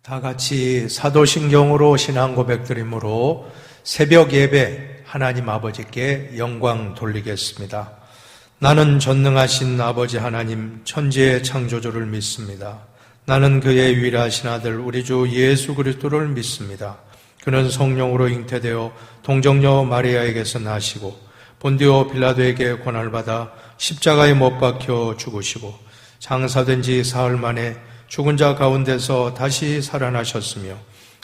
다 같이 사도신경으로 신앙 고백드림으로 새벽 예배 하나님 아버지께 영광 돌리겠습니다. 나는 전능하신 아버지 하나님 천지의 창조주를 믿습니다. 나는 그의 유일하신 아들 우리 주 예수 그리스도를 믿습니다. 그는 성령으로 잉태되어 동정녀 마리아에게서 나시고 본디오 빌라도에게 고난을 받아 십자가에 못 박혀 죽으시고 장사된 지 사흘 만에 죽은 자 가운데서 다시 살아나셨으며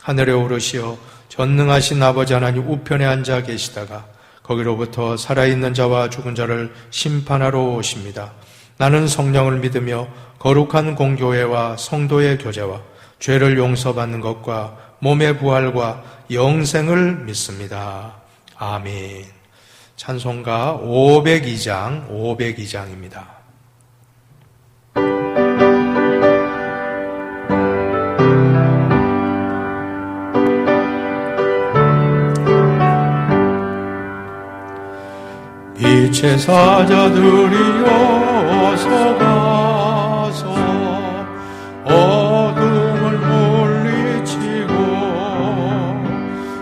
하늘에 오르시어 전능하신 아버지 하나님 우편에 앉아 계시다가 거기로부터 살아있는 자와 죽은 자를 심판하러 오십니다. 나는 성령을 믿으며 거룩한 공교회와 성도의 교제와 죄를 용서받는 것과 몸의 부활과 영생을 믿습니다. 아멘. 찬송가 502장입니다. 빛의 사자들이여 어서 가서 어둠을 물리치고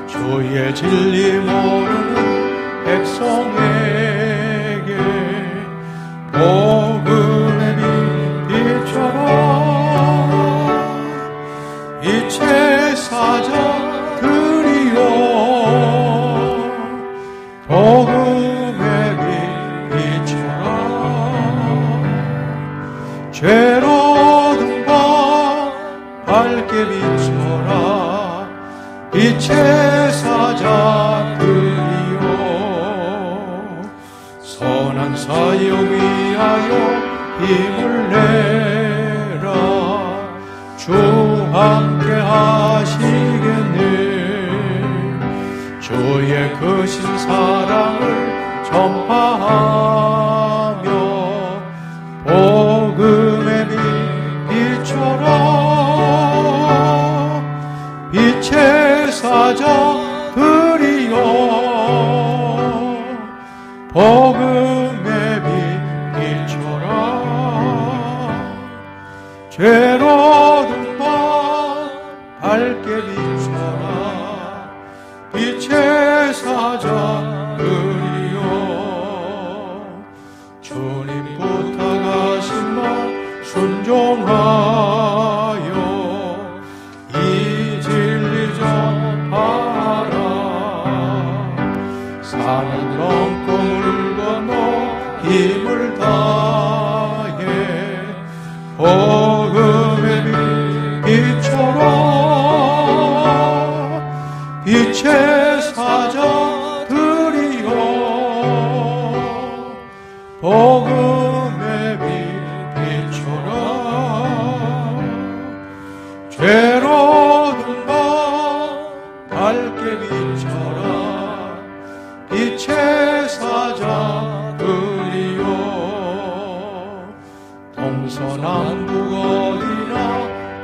주의 진리 모르는 백성에게 복음의 빛 비춰라. 빛의 사자들이여 죄로 든 밤 밝게 비춰라. 빛의 사자들이여 선한 사역 위하여 힘을 내라. 주 함께 하시겠네. 주의 크신 사랑을 전파하며 복음의 빛 비춰라. 빛의 사자들이여 복음의 빛 비춰라. 죄로 든 밤 밝게 비춰라. 빛의 사자들이여 주님 부탁하신 말 순종하여 이 진리 전하라. 산을 넘고 물 건너 힘을 다해 복음의 빛 비춰라. 빛의 사자들이여 복음의 빛 비춰라. 죄로 든 밤 밝게 비춰라. 빛의 사자들이여 동서남북 어디나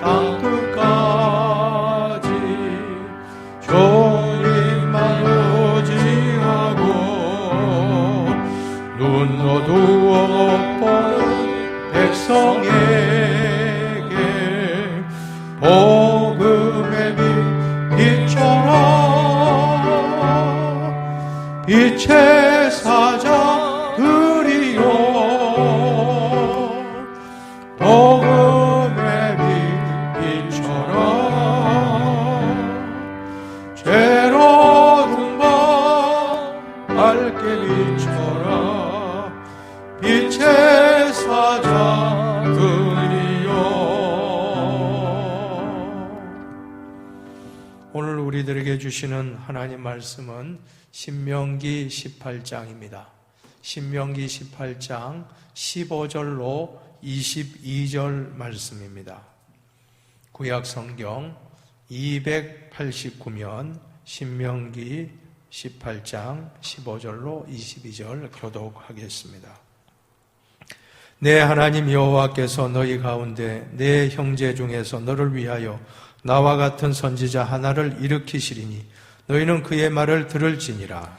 땅끝까지 주님만 의지하고 눈 어두워 못 보는 백성에게 복음의 빛 비춰라. 빛의 사자들이여 복음의 빛 비춰라. 죄로 든 밤 밝게 비춰라. 빛의 사자들이여. 오늘 우리들에게 주시는 하나님 말씀은 신명기 18장입니다. 신명기 18장 15절로 22절 말씀입니다. 구약 성경 289면 신명기 18장 15절로 22절 교독하겠습니다. 내 하나님 여호와께서 너희 가운데 내 형제 중에서 너를 위하여 나와 같은 선지자 하나를 일으키시리니 너희는 그의 말을 들을지니라.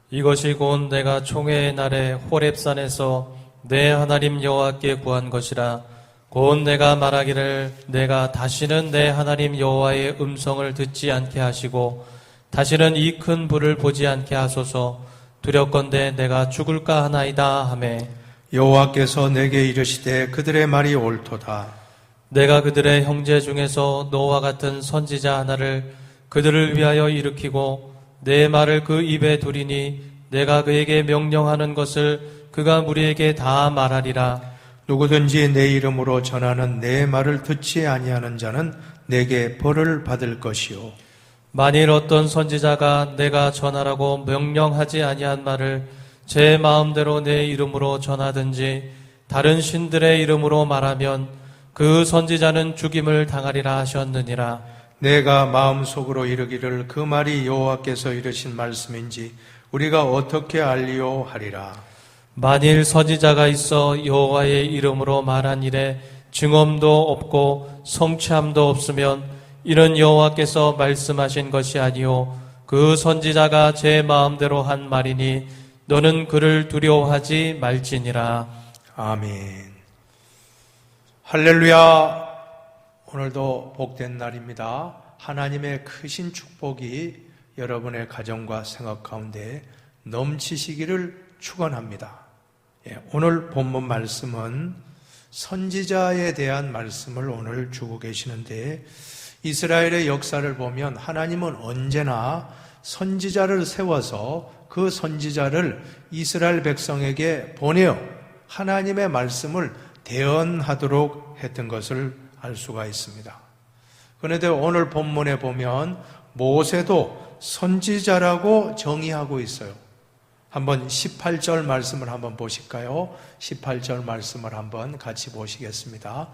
이것이 곧 내가 총회의 날에 호렙산에서 내 하나님 여호와께 구한 것이라. 곧 내가 말하기를 내가 다시는 내 하나님 여호와의 음성을 듣지 않게 하시고 다시는 이 큰 불을 보지 않게 하소서. 두렵건대 내가 죽을까 하나이다 하매 여호와께서 내게 이르시되 그들의 말이 옳도다. 내가 그들의 형제 중에서 너와 같은 선지자 하나를 그들을 위하여 일으키고 내 말을 그 입에 두리니 내가 그에게 명령하는 것을 그가 무리에게 다 말하리라. 누구든지 내 이름으로 전하는 내 말을 듣지 아니하는 자는 내게 벌을 받을 것이요. 만일 어떤 선지자가 내가 전하라고 명령하지 아니한 말을 제 마음대로 내 이름으로 전하든지 다른 신들의 이름으로 말하면 그 선지자는 죽임을 당하리라 하셨느니라. 내가 마음속으로 이르기를 그 말이 여호와께서 이르신 말씀인지 우리가 어떻게 알리요 하리라. 만일 선지자가 있어 여호와의 이름으로 말한 일에 증언도 없고 성취함도 없으면 이는 여호와께서 말씀하신 것이 아니요 그 선지자가 제 마음대로 한 말이니 너는 그를 두려워하지 말지니라. 아멘. 할렐루야. 오늘도 복된 날입니다. 하나님의 크신 축복이 여러분의 가정과 생활 가운데 넘치시기를 축원합니다. 오늘 본문 말씀은 선지자에 대한 말씀을 오늘 주고 계시는데, 이스라엘의 역사를 보면 하나님은 언제나 선지자를 세워서 그 선지자를 이스라엘 백성에게 보내어 하나님의 말씀을 대언하도록 했던 것을 알 수가 있습니다. 그런데 오늘 본문에 보면 모세도 선지자라고 정의하고 있어요. 한번 18절 말씀을 한번 보실까요? 18절 말씀을 한번 같이 보시겠습니다.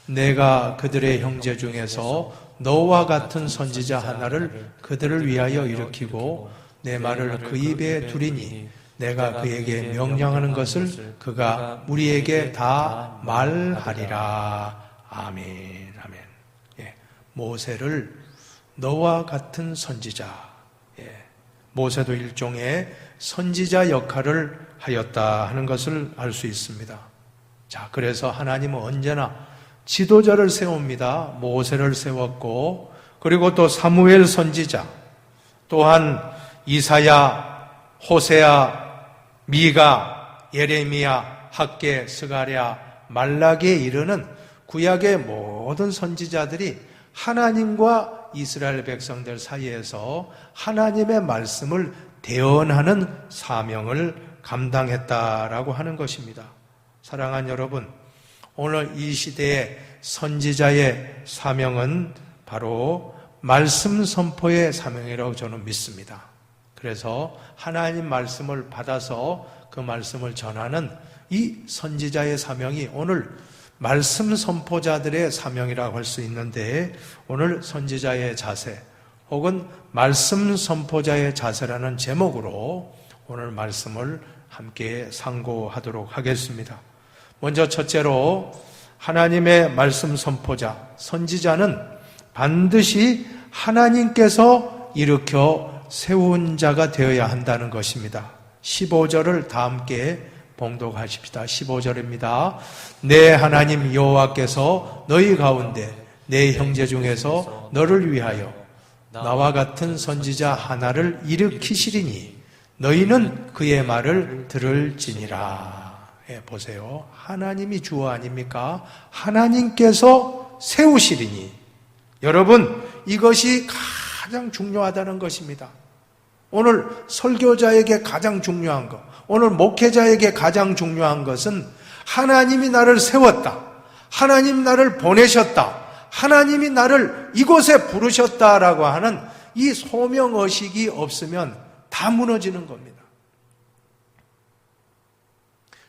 내가 그들의 형제 중에서 너와 같은 선지자 하나를 그들을 위하여 일으키고 내 말을 그 입에 두리니 내가 그에게 명령하는 것을 그가 우리에게 다 말하리라. 아멘. 아멘. 모세를 너와 같은 선지자. 모세도 일종의 선지자 역할을 하였다 하는 것을 알 수 있습니다. 자, 그래서 하나님은 언제나 지도자를 세웁니다. 모세를 세웠고, 그리고 또 사무엘 선지자, 또한 이사야, 호세아, 미가, 예레미야, 학개, 스가랴, 말라기에 이르는 구약의 모든 선지자들이 하나님과 이스라엘 백성들 사이에서 하나님의 말씀을 대언하는 사명을 감당했다라고 하는 것입니다. 사랑하는 여러분, 오늘 이 시대의 선지자의 사명은 바로 말씀 선포의 사명이라고 저는 믿습니다. 그래서 하나님 말씀을 받아서 그 말씀을 전하는 이 선지자의 사명이 오늘 말씀 선포자들의 사명이라고 할 수 있는데, 오늘 선지자의 자세 혹은 말씀 선포자의 자세라는 제목으로 오늘 말씀을 함께 상고하도록 하겠습니다. 먼저 첫째로, 하나님의 말씀 선포자, 선지자는 반드시 하나님께서 일으켜 세운 자가 되어야 한다는 것입니다. 15절을 다 함께 봉독하십시다. 15절입니다. 내 하나님 여호와께서 너희 가운데 내 형제 중에서 너를 위하여 나와 같은 선지자 하나를 일으키시리니 너희는 그의 말을 들을지니라. 보세요. 하나님이 주어 아닙니까? 하나님께서 세우시리니. 여러분, 이것이 가장 중요하다는 것입니다. 오늘 설교자에게 가장 중요한 것, 오늘 목회자에게 가장 중요한 것은 하나님이 나를 세웠다, 하나님 나를 보내셨다, 하나님이 나를 이곳에 부르셨다라고 하는 이 소명의식이 없으면 다 무너지는 겁니다.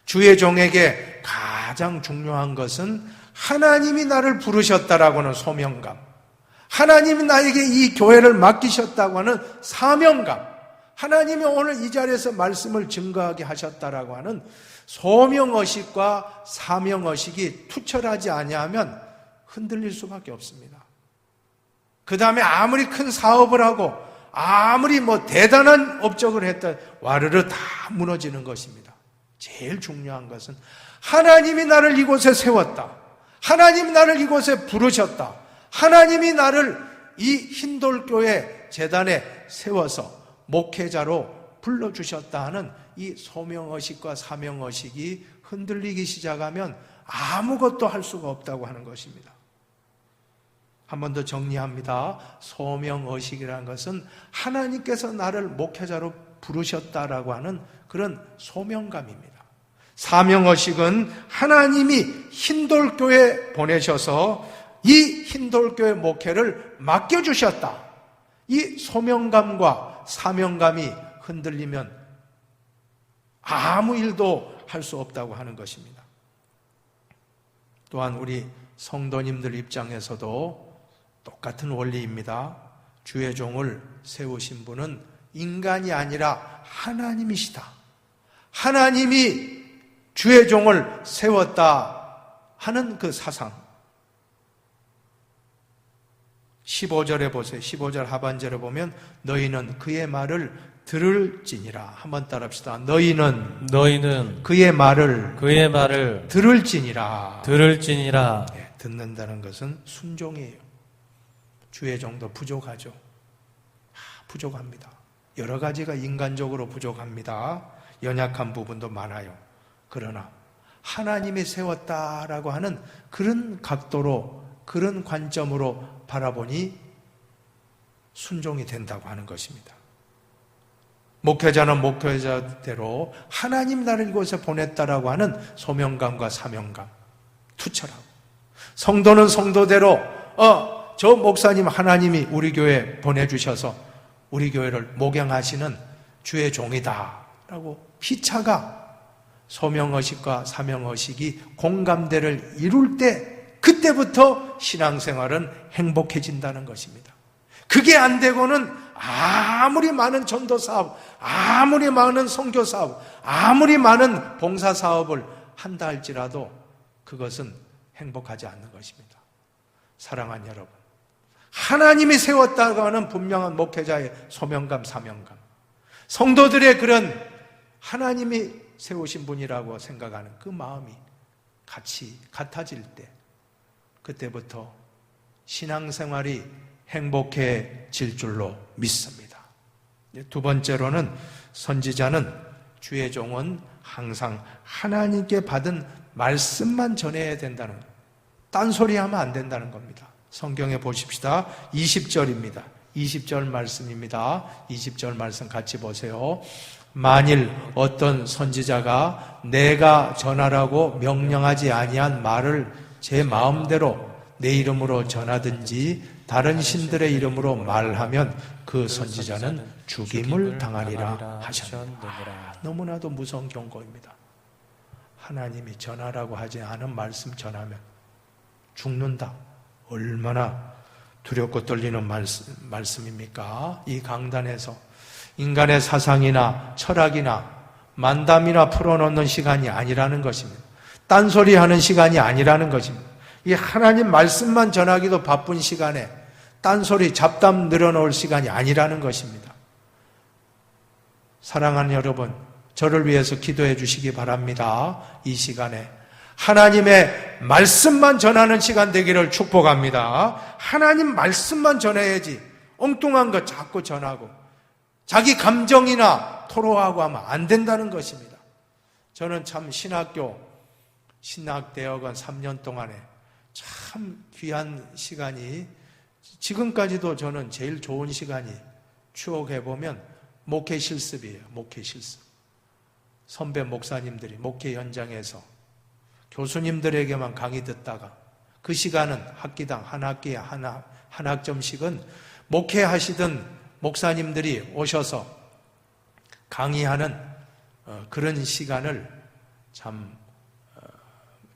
주의 종에게 가장 중요한 것은 하나님이 나를 부르셨다라고 하는 소명감, 하나님이 나에게 이 교회를 맡기셨다고 하는 사명감, 하나님이 오늘 이 자리에서 말씀을 증거하게 하셨다라고 하는 소명의식과 사명의식이 투철하지 아니하면 흔들릴 수밖에 없습니다. 그 다음에 아무리 큰 사업을 하고 아무리 대단한 업적을 했다 와르르 다 무너지는 것입니다. 제일 중요한 것은 하나님이 나를 이곳에 세웠다, 하나님이 나를 이곳에 부르셨다. 하나님이 나를 이 흰돌교회 재단에 세워서 목회자로 불러주셨다 하는 이 소명의식과 사명의식이 흔들리기 시작하면 아무것도 할 수가 없다고 하는 것입니다. 한 번 더 정리합니다. 소명의식이라는 것은 하나님께서 나를 목회자로 부르셨다라고 하는 그런 소명감입니다. 사명의식은 하나님이 흰돌교회에 보내셔서 이 흰돌교회 목회를 맡겨주셨다. 이 소명감과 사명감이 흔들리면 아무 일도 할 수 없다고 하는 것입니다. 또한 우리 성도님들 입장에서도 똑같은 원리입니다. 주의 종을 세우신 분은 인간이 아니라 하나님이시다. 하나님이 주의 종을 세웠다 하는 그 사상. 15절에 보세요. 15절 하반절에 보면 너희는 그의 말을 들을지니라. 한번 따라합시다. 너희는 그의 말을 들을지니라. 네, 듣는다는 것은 순종이에요. 주의 종도 부족하죠. 부족합니다. 여러 가지가 인간적으로 부족합니다. 연약한 부분도 많아요. 그러나 하나님이 세웠다라고 하는 그런 각도로, 그런 관점으로 바라보니 순종이 된다고 하는 것입니다. 목회자는 목회자대로 하나님 나를 이곳에 보냈다라고 하는 소명감과 사명감 투철하고, 성도는 성도대로 저 목사님 하나님이 우리 교회에 보내주셔서 우리 교회를 목양하시는 주의 종이다 라고 피차가 소명의식과 사명의식이 공감대를 이룰 때, 그때부터 신앙생활은 행복해진다는 것입니다. 그게 안 되고는 아무리 많은 전도사업, 아무리 많은 선교사업, 아무리 많은 봉사사업을 한다 할지라도 그것은 행복하지 않는 것입니다. 사랑하는 여러분, 하나님이 세웠다고 하는 분명한 목회자의 소명감, 사명감, 성도들의 그런 하나님이 세우신 분이라고 생각하는 그 마음이 같아질 때, 그때부터 신앙생활이 행복해질 줄로 믿습니다. 두 번째로는 선지자는, 주의 종은 항상 하나님께 받은 말씀만 전해야 된다는 거예요. 딴소리하면 안 된다는 겁니다. 성경에 보십시다. 20절입니다. 20절 말씀입니다. 20절 말씀 같이 보세요. 만일 어떤 선지자가 내가 전하라고 명령하지 아니한 말을 제 마음대로 내 이름으로 전하든지 다른 신들의 이름으로 말하면 그 선지자는 죽임을 당하리라 하셨느니라. 너무나도 무서운 경고입니다. 하나님이 전하라고 하지 않은 말씀 전하면 죽는다. 얼마나 두렵고 떨리는 말씀입니까? 이 강단에서 인간의 사상이나 철학이나 만담이나 풀어놓는 시간이 아니라는 것입니다. 딴소리하는 시간이 아니라는 것입니다. 이 하나님 말씀만 전하기도 바쁜 시간에 딴소리, 잡담 늘어놓을 시간이 아니라는 것입니다. 사랑하는 여러분, 저를 위해서 기도해 주시기 바랍니다. 이 시간에 하나님의 말씀만 전하는 시간 되기를 축복합니다. 하나님 말씀만 전해야지 엉뚱한 것 자꾸 전하고 자기 감정이나 토로하고 하면 안 된다는 것입니다. 저는 참 신학대학원 3년 동안에 참 귀한 시간이, 지금까지도 저는 제일 좋은 시간이 추억해보면 목회 실습이에요. 목회 실습. 선배 목사님들이 목회 현장에서 교수님들에게만 강의 듣다가 그 시간은 학기당 한 학기에 한 학점씩은 목회하시던 목사님들이 오셔서 강의하는 그런 시간을 참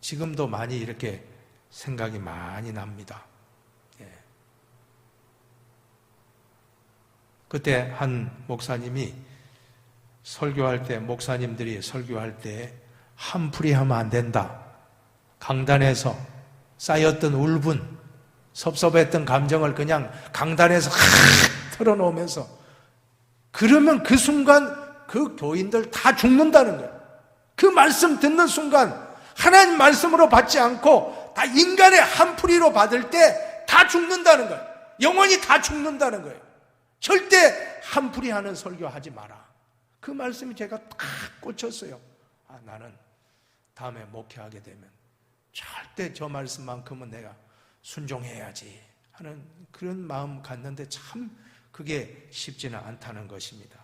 지금도 많이 이렇게 생각이 많이 납니다. 그때 한 목사님이 설교할 때, 목사님들이 설교할 때 한풀이 하면 안 된다. 강단에서 쌓였던 울분, 섭섭했던 감정을 그냥 강단에서 털어놓으면서, 그러면 그 순간 그 교인들 다 죽는다는 거예요. 그 말씀 듣는 순간 하나님 말씀으로 받지 않고 다 인간의 한풀이로 받을 때 다 죽는다는 거예요. 영원히 다 죽는다는 거예요. 절대 한풀이 하는 설교하지 마라. 그 말씀이 제가 딱 꽂혔어요. 나는 다음에 목회하게 되면 절대 저 말씀만큼은 내가 순종해야지 하는 그런 마음 갖는데 참 그게 쉽지는 않다는 것입니다.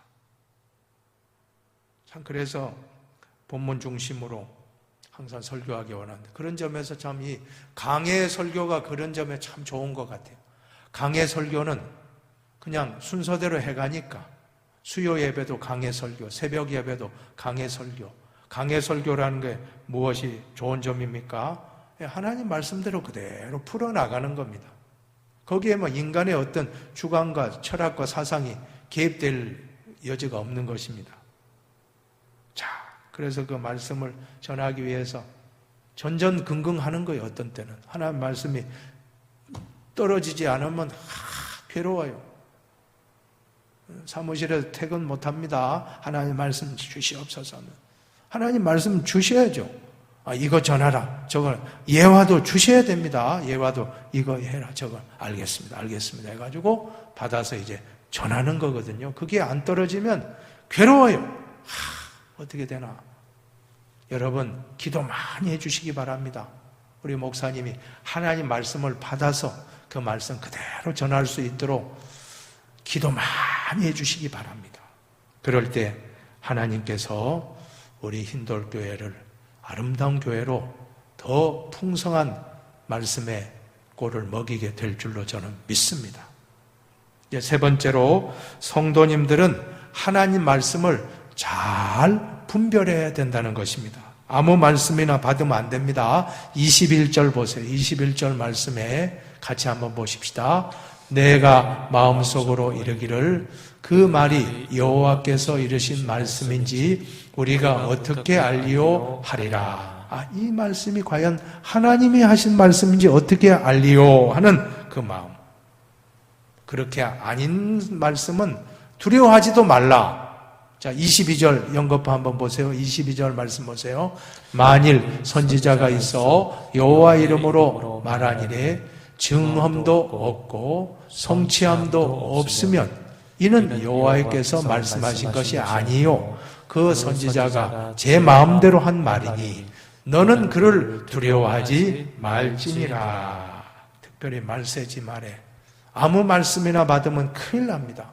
참 그래서 본문 중심으로 항상 설교하기 원하는데 그런 점에서 참 이 강해 설교가 그런 점에 참 좋은 것 같아요. 강해 설교는 그냥 순서대로 해가니까 수요 예배도 강해 설교, 새벽 예배도 강해 설교. 강해 설교라는 게 무엇이 좋은 점입니까? 하나님 말씀대로 그대로 풀어나가는 겁니다. 거기에 뭐 인간의 어떤 주관과 철학과 사상이 개입될 여지가 없는 것입니다. 자, 그래서 그 말씀을 전하기 위해서 전전긍긍하는 거예요. 어떤 때는 하나님 말씀이 떨어지지 않으면 괴로워요. 사무실에서 퇴근 못합니다. 하나님 말씀 주시옵소서. 하나님 말씀 주셔야죠. 이거 전하라. 저걸 예화도 주셔야 됩니다. 예화도 이거 해라. 저거 알겠습니다. 해가지고 받아서 이제 전하는 거거든요. 그게 안 떨어지면 괴로워요. 어떻게 되나? 여러분 기도 많이 해주시기 바랍니다. 우리 목사님이 하나님 말씀을 받아서 그 말씀 그대로 전할 수 있도록 기도 많이 해주시기 바랍니다. 그럴 때 하나님께서 우리 흰돌교회를 아름다운 교회로 더 풍성한 말씀의 꼴을 먹이게 될 줄로 저는 믿습니다. 세 번째로 성도님들은 하나님 말씀을 잘 분별해야 된다는 것입니다. 아무 말씀이나 받으면 안 됩니다. 21절 보세요. 21절 말씀에 같이 한번 보십시다. 내가 마음속으로 이르기를 그 말이 여호와께서 이르신 말씀인지 우리가 어떻게 알리오 하리라. 이 말씀이 과연 하나님이 하신 말씀인지 어떻게 알리오 하는 그 마음. 그렇게 아닌 말씀은 두려워하지도 말라. 자, 22절 연거푸 한번 보세요. 22절 말씀 보세요. 만일 선지자가 있어 여호와 이름으로 말하니래 증험도 없고 성취함도 없으면 이는 여호와께서 말씀하신 것이 아니요 그 선지자가 제 마음대로 한 말이니 너는 그를 두려워하지 말지니라. 특별히 말세지 말에 아무 말씀이나 받으면 큰일 납니다.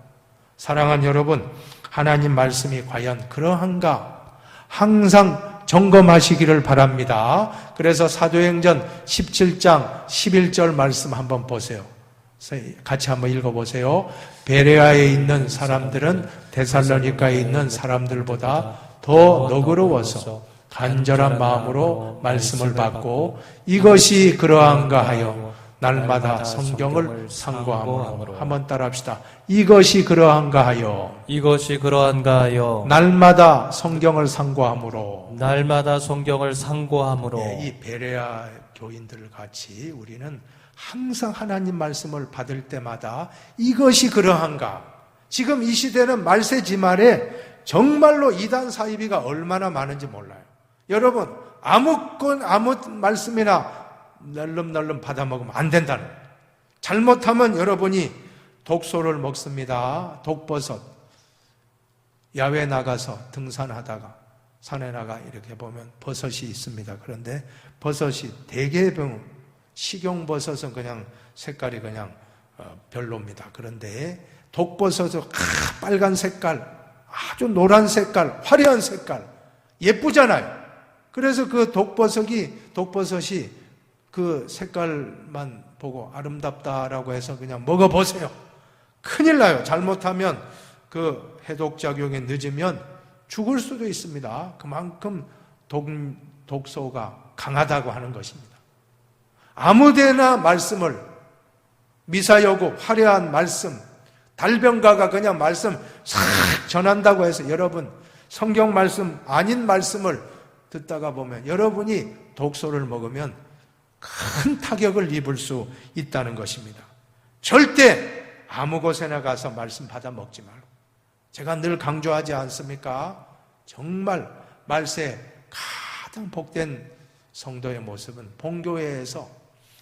사랑하는 여러분, 하나님 말씀이 과연 그러한가 항상 점검하시기를 바랍니다. 그래서 사도행전 17장 11절 말씀 한번 보세요. 같이 한번 읽어보세요. 베레아에 있는 사람들은 데살로니가에 있는 사람들보다 더 너그러워서 간절한 마음으로 말씀을 받고 이것이 그러한가 하여 날마다 성경을 상고함으로. 한번 따라합시다. 이것이 그러한가 하여 날마다 성경을 상고함으로. 이 베레아 교인들 같이 우리는 항상 하나님 말씀을 받을 때마다 이것이 그러한가. 지금 이 시대는 말세지말에 정말로 이단 사이비가 얼마나 많은지 몰라요. 여러분 아무 말씀이나 널름널름 받아먹으면 안 된다는 거예요. 잘못하면 여러분이 독소를 먹습니다. 독버섯. 야외 나가서 등산하다가 산에 나가 이렇게 보면 버섯이 있습니다. 그런데 버섯이 대개 식용버섯은 그냥 색깔이 그냥 별로입니다. 그런데 독버섯은 빨간 색깔, 아주 노란 색깔, 화려한 색깔, 예쁘잖아요. 그래서 그 독버섯이 그 색깔만 보고 아름답다라고 해서 그냥 먹어보세요. 큰일 나요. 잘못하면 그 해독작용이 늦으면 죽을 수도 있습니다. 그만큼 독소가 강하다고 하는 것입니다. 아무데나 말씀을 미사여구 화려한 말씀, 달변가가 그냥 말씀 싹 전한다고 해서 여러분 성경 말씀 아닌 말씀을 듣다가 보면 여러분이 독소를 먹으면 큰 타격을 입을 수 있다는 것입니다. 절대 아무 곳에나 가서 말씀 받아 먹지 말고. 제가 늘 강조하지 않습니까? 정말 말세 가장 복된 성도의 모습은 본교회에서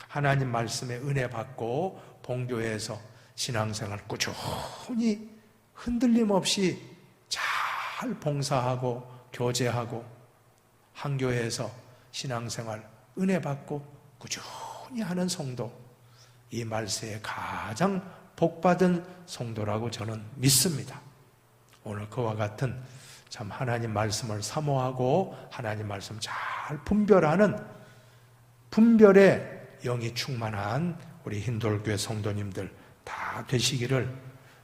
하나님 말씀에 은혜 받고 본교회에서 신앙생활 꾸준히 흔들림 없이 잘 봉사하고 교제하고 한교회에서 신앙생활 은혜 받고 꾸준히 하는 성도, 이 말세에 가장 복받은 성도라고 저는 믿습니다. 오늘 그와 같은 참 하나님 말씀을 사모하고 하나님 말씀 잘 분별하는 분별의 영이 충만한 우리 흰돌교회 성도님들 다 되시기를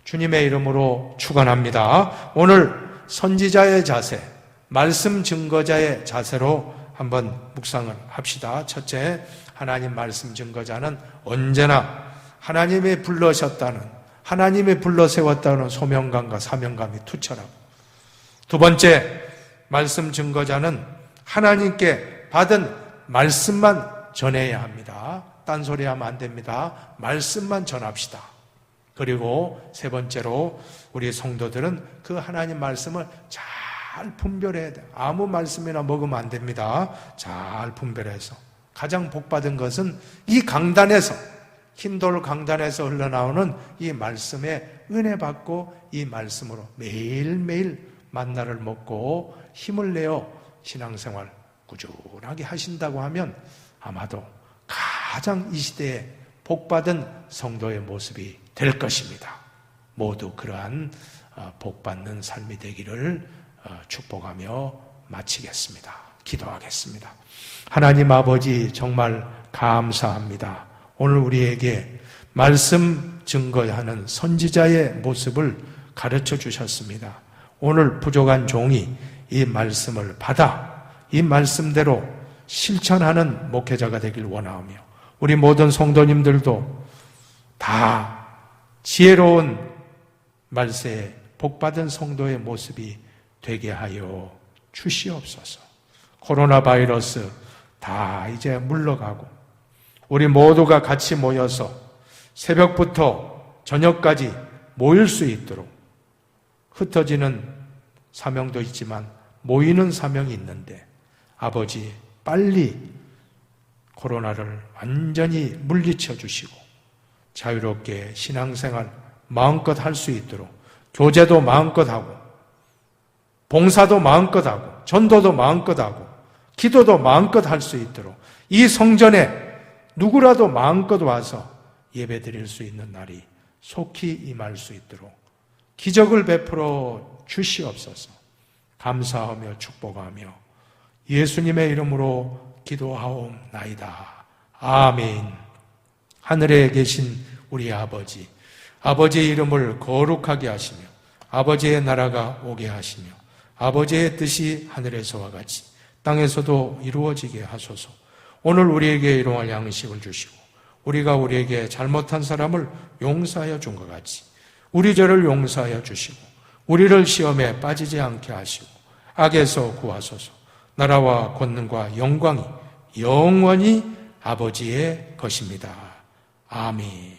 주님의 이름으로 축원합니다. 오늘 선지자의 자세, 말씀 증거자의 자세로 한번 묵상을 합시다. 첫째, 하나님 말씀 증거자는 언제나 하나님이 불러셨다는, 하나님이 불러 세웠다는 소명감과 사명감이 투철하고, 두 번째, 말씀 증거자는 하나님께 받은 말씀만 전해야 합니다. 딴소리 하면 안 됩니다. 말씀만 전합시다. 그리고 세 번째로 우리 성도들은 그 하나님 말씀을 잘 분별해야 돼요. 아무 말씀이나 먹으면 안 됩니다. 잘 분별해서. 가장 복받은 것은 이 강단에서, 흰돌 강단에서 흘러나오는 이 말씀에 은혜 받고 이 말씀으로 매일매일 만나를 먹고 힘을 내어 신앙생활 꾸준하게 하신다고 하면 아마도 가장 이 시대에 복받은 성도의 모습이 될 것입니다. 모두 그러한 복받는 삶이 되기를 축복하며 마치겠습니다. 기도하겠습니다. 하나님 아버지, 정말 감사합니다. 오늘 우리에게 말씀 증거하는 선지자의 모습을 가르쳐 주셨습니다. 오늘 부족한 종이 이 말씀을 받아 이 말씀대로 실천하는 목회자가 되길 원하오며, 우리 모든 성도님들도 다 지혜로운 말세에 복받은 성도의 모습이 되게 하여 주시옵소서. 코로나 바이러스 다 이제 물러가고 우리 모두가 같이 모여서 새벽부터 저녁까지 모일 수 있도록, 흩어지는 사명도 있지만 모이는 사명이 있는데 아버지, 빨리 코로나를 완전히 물리쳐 주시고 자유롭게 신앙생활 마음껏 할 수 있도록, 교제도 마음껏 하고 봉사도 마음껏 하고 전도도 마음껏 하고 기도도 마음껏 할 수 있도록, 이 성전에 누구라도 마음껏 와서 예배 드릴 수 있는 날이 속히 임할 수 있도록 기적을 베풀어 주시옵소서. 감사하며 축복하며 예수님의 이름으로 기도하옵나이다. 아멘. 하늘에 계신 우리 아버지, 아버지의 이름을 거룩하게 하시며 아버지의 나라가 오게 하시며 아버지의 뜻이 하늘에서와 같이 땅에서도 이루어지게 하소서. 오늘 우리에게 일용할 양식을 주시고 우리가 우리에게 잘못한 사람을 용서하여 준 것 같이 우리 죄를 용서하여 주시고 우리를 시험에 빠지지 않게 하시고 악에서 구하소서. 나라와 권능과 영광이 영원히 아버지의 것입니다. 아멘.